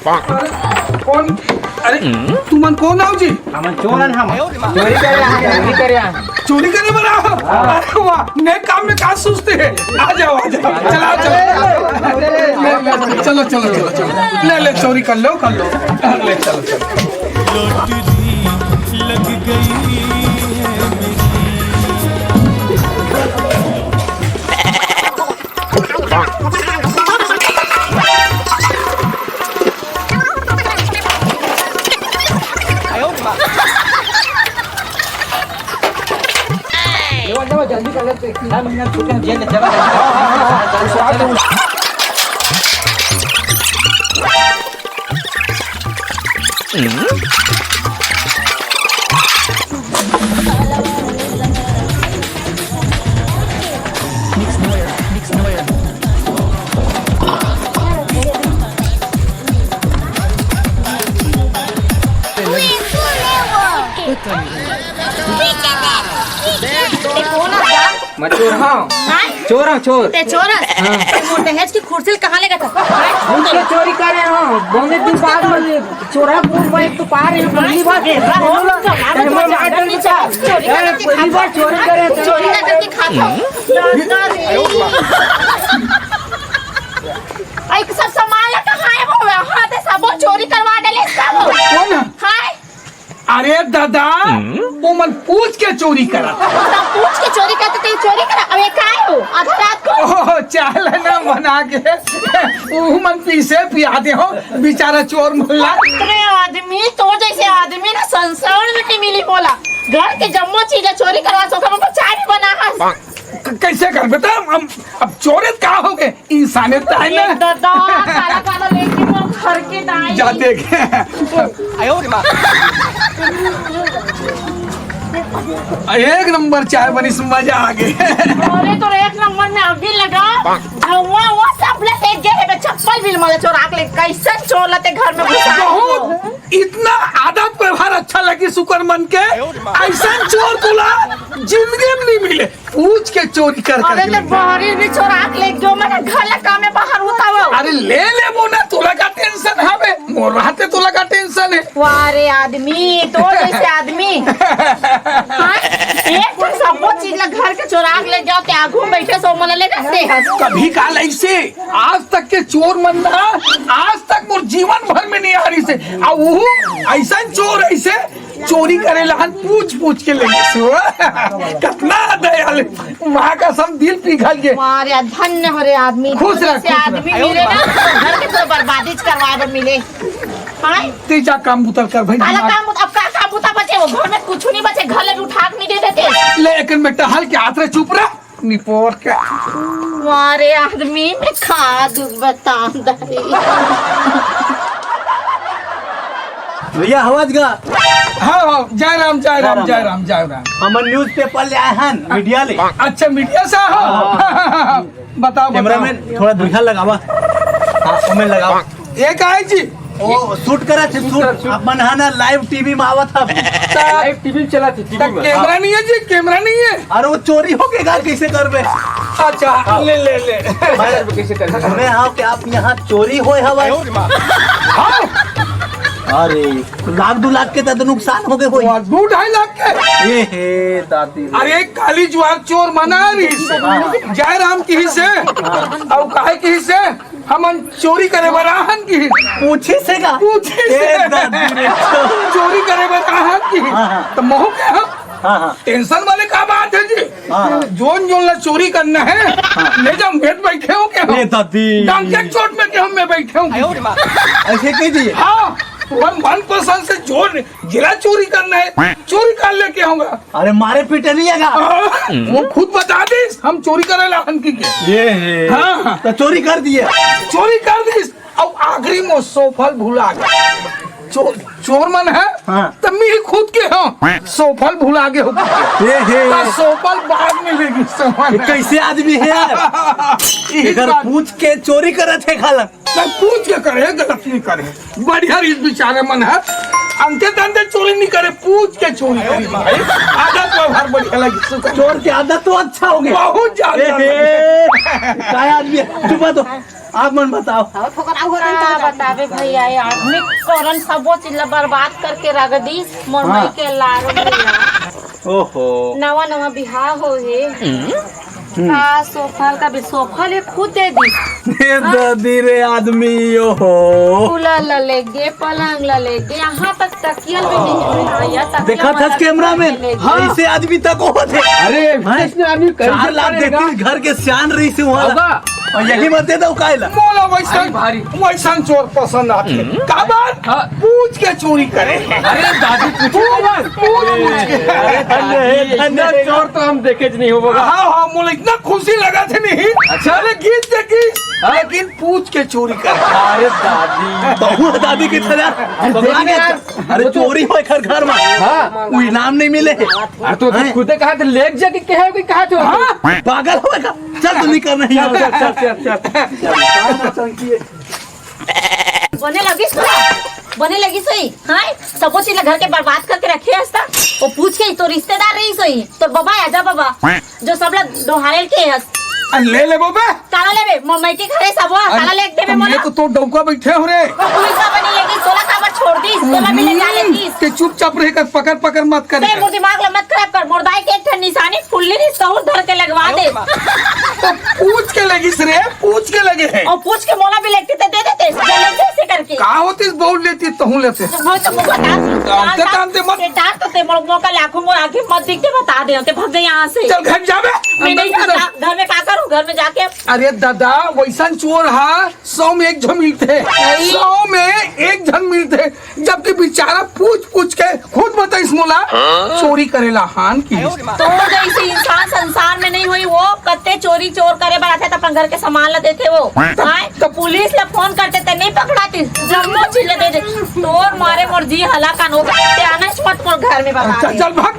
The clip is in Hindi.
कौन? अरे तुमन कौन आओ जी? हमन चोरन हम चोरी चोरी करे बना? अरे वाह, नए काम में कहाँ सोचते हैं? आ जाओ चलो चलो चलो चलो चलो ले चोरी कर लो ले चलो लग गई जल्दी कर ले, 1 महीना छुट्टी जेल में चला चोर ते दहेज की कुर्सी कहाँ ले गया था? हम तो चोरी कर रहे हो बहुत दिन बाद में चोरा पूर में तो पार है पहली बार पहली बार चोरी करे चोरी ना करके खाता हूँ। एक सब सामान कहाँ है वो? हाथ से सब चोरी करवा डाले सब। कौन? हाय अरे दादा वो मन पूछ के चोरी करा। पूछ के चोरी करते थे, चोरी करा। अब ये काय हो आधा रात को? ओह चाल ना बना के वो मन पीसे पियादे हो बेचारा चोर मुल्ला। अरे आदमी तो जैसे आदमी ना संसार में नहीं मिली बोला। घर के जम्मो चीजें चोरी करवा सो हम चाय भी बना कैसे कर बता? अब चोरित कहाँ हो गए? इंसानियत है ना। दादा काला काला लेके वो घर के दाई जा देखे एक नंबर चाय बनी, मजा आ गया। अरे तो एक नंबर में अभी लगा वो सब ले गए चप्पल भी मारे चोरा के कैसे चोर लेते घर में घुसा। बहुत इतना आदत व्यवहार अच्छा लगी शुक्र मन के। ऐसा चोर तुला जिंदगी में नहीं मिले। पूछ के चोरी कर अरे ले बाहरी भी चोरा के ले जो मैंने घर लगा में बाहर उतारो। अरे ले वो ना तुला का टेंशन है मोर रहते तुला का टेंशन है। वारे आदमी तो जैसे आदमी एक तो सब चीज घर के चोरा के ले जाओ ते आगू बैठे सो मन ले जाते कभी काल ऐसे आज तक के चोर मनना आज तक मोर जीवन भर में नहीं आ रही से। ऐसा चोर ऐसे चोरी करे लहन पूछ के ले कितना दयाल माँ का सब दिल पिघल गए। वारे धन्य हरे आदमी खुश रह, से आदमी मिले ना घर के तो बर्बादी करवाए मिले। तेजा काम बुतल कर भाई। काम अब का काम बुता बचे वो घर में कुछ नहीं बचे घर ले उठा के नहीं दे देते। लेकिन बेटा हल के हाथ रे चुप रह निपोर के। वारे आदमी में खाद बता भैया आवाज गा। हाँ जय राम। हमन न्यूज पेपर ले आए हैं मीडिया ले। अच्छा मीडिया से हो बताओ कैमरामैन थोड़ा दुखा लगावा। कमेंट लगावा। एक आए जी ओ शूट करा थे शूट अपन हाना लाइव टीवी में आवत था। लाइव टीवी चला थी कैमरा नहीं है जी कैमरा नहीं है। अरे वो चोरी हो के कैसे करबे? अच्छा ले कैसे कर हमें हाँ कि आप यहाँ चोरी होए हवा। अरे 1-2 लाख के तो नुकसान हो गए कोई 2-2.5 लाख के। हे दादी अरे काली ज्वार चोर मना रही जय राम की ही से और काहे की ही से हमन चोरी करे बराहन की पूछी से का पूछी से चोरी करे बराहन की तो महू के हम टेंशन वाले का बात है जी। जोन ला चोरी करना है ले जाओ भेद बैठे हो क्या दादी डांके चोट में हम में बैठे हूँ ऐसे कह दिए। हाँ 1% से जोर जिला चोरी करना है चोरी कर लेके आऊंगा। अरे मारे पीटे नहीं आएगा वो खुद बता दे हम चोरी करे लाहन की के। ये हाँ तो चोरी कर दिए और आखिरी में सोफल भुला गया। चोर मन है तब मैं खुद के हाँ सोफल भुला गए सोफल बाद में लेगी सामान। कैसे आदमी है पूछ के चोरी करे थे खाला पूछ के करे गलत नहीं करे बढ़िया इस बेचारे मन है अंते तंते चोरी नहीं करे पूछ के चोरी करे भाई आदत व्यवहार बढ़िया लगी। चोर की आदत तो अच्छा हो गया बहुत ज्यादा क्या आदमी चुपा तो आप मन बताओ। बतावे भैया ये आदमी करन सबो चीज ला बर्बाद करके रख दी मरमई के लाग भैया। ओहो नवा नवा बिहार हो हे सोफा का भी सोफा ले खुद दे दी दादी रे आदमी हो कूलर ला लेगे पलंग ला लेगे यहाँ तक तकिया भी नहीं भैया देखा था कैमरा में ऐसे आदमी तक होते। अरे इसने आदमी 4 लाख देती घर के सियान रही से वहाँ और यही मत दे दो कायला मोला वैसा चोर पसंद आते का बात पूछ के चोरी करे। अरे दादी चोर तो हम देखे नहीं होगा। हाँ मोला इतना खुशी लगा थे नहीं। अच्छा गीत देखी लेकिन पूछ के चोरी कर। अरे दादी बहुत दादी की तरह अरे चोरी हो घर में कोई इनाम नहीं मिले। अरे तो खुदे कहा थे लेक जाके कहा थे पागल होगा। चल तू नहीं करना बने लगी सही हाँ सबो चीज घर के बर्बाद करके रखे हस्ता वो पूछ के तो रिश्तेदार रही सही तो बाबा आजा बाबा जो सब लोग दोहारे के हस ले ले बाबा काला लेबे मम्मी के घरे सब काला लेक देबे मोला तो डौका बैठे हो रे पैसा बनी लेगी 16 का छोड़ दी सोला भी ले जा लेगी के चुपचाप रह कर पकड़ पकड़ मत कर मोर दिमाग ला मत खराब कर मुर्दाई के एक निशानी फुल्ली नहीं सहूर धर के लगवा दे तो पूछ के लगी रे पूछ के लगे है और पूछ के मोला भी लेती तो दे देते जल्दी से करके का होती बहुत लेती तो हूं लेते वो तो मुझे जानते मत डांट तो ते मौका लाखों मोर आंखें मत दिखते बता दे ते भाग जा यहां से चल घर जाबे मैं नहीं जाता घर में का करूं घर में जाके अरे दादा वैसा चोर हा 100 में एक जन मिलते 100 में एक जन मिलते जबकि बेचारा पूछ पूछ के खुद बताइस मोला चोरी करेला हान की तो जैसे इंसान संसार में नहीं हुई वो कत्ते चोरी चोर करे बनाते तो अपन घर के सामान ला देते वो तो पुलिस ला फोन करते थे नहीं पकड़ाती जम्मो चीज दे दे तोर मारे मोर जी हला कान हो गए आना मत मोर घर में बता चल भाग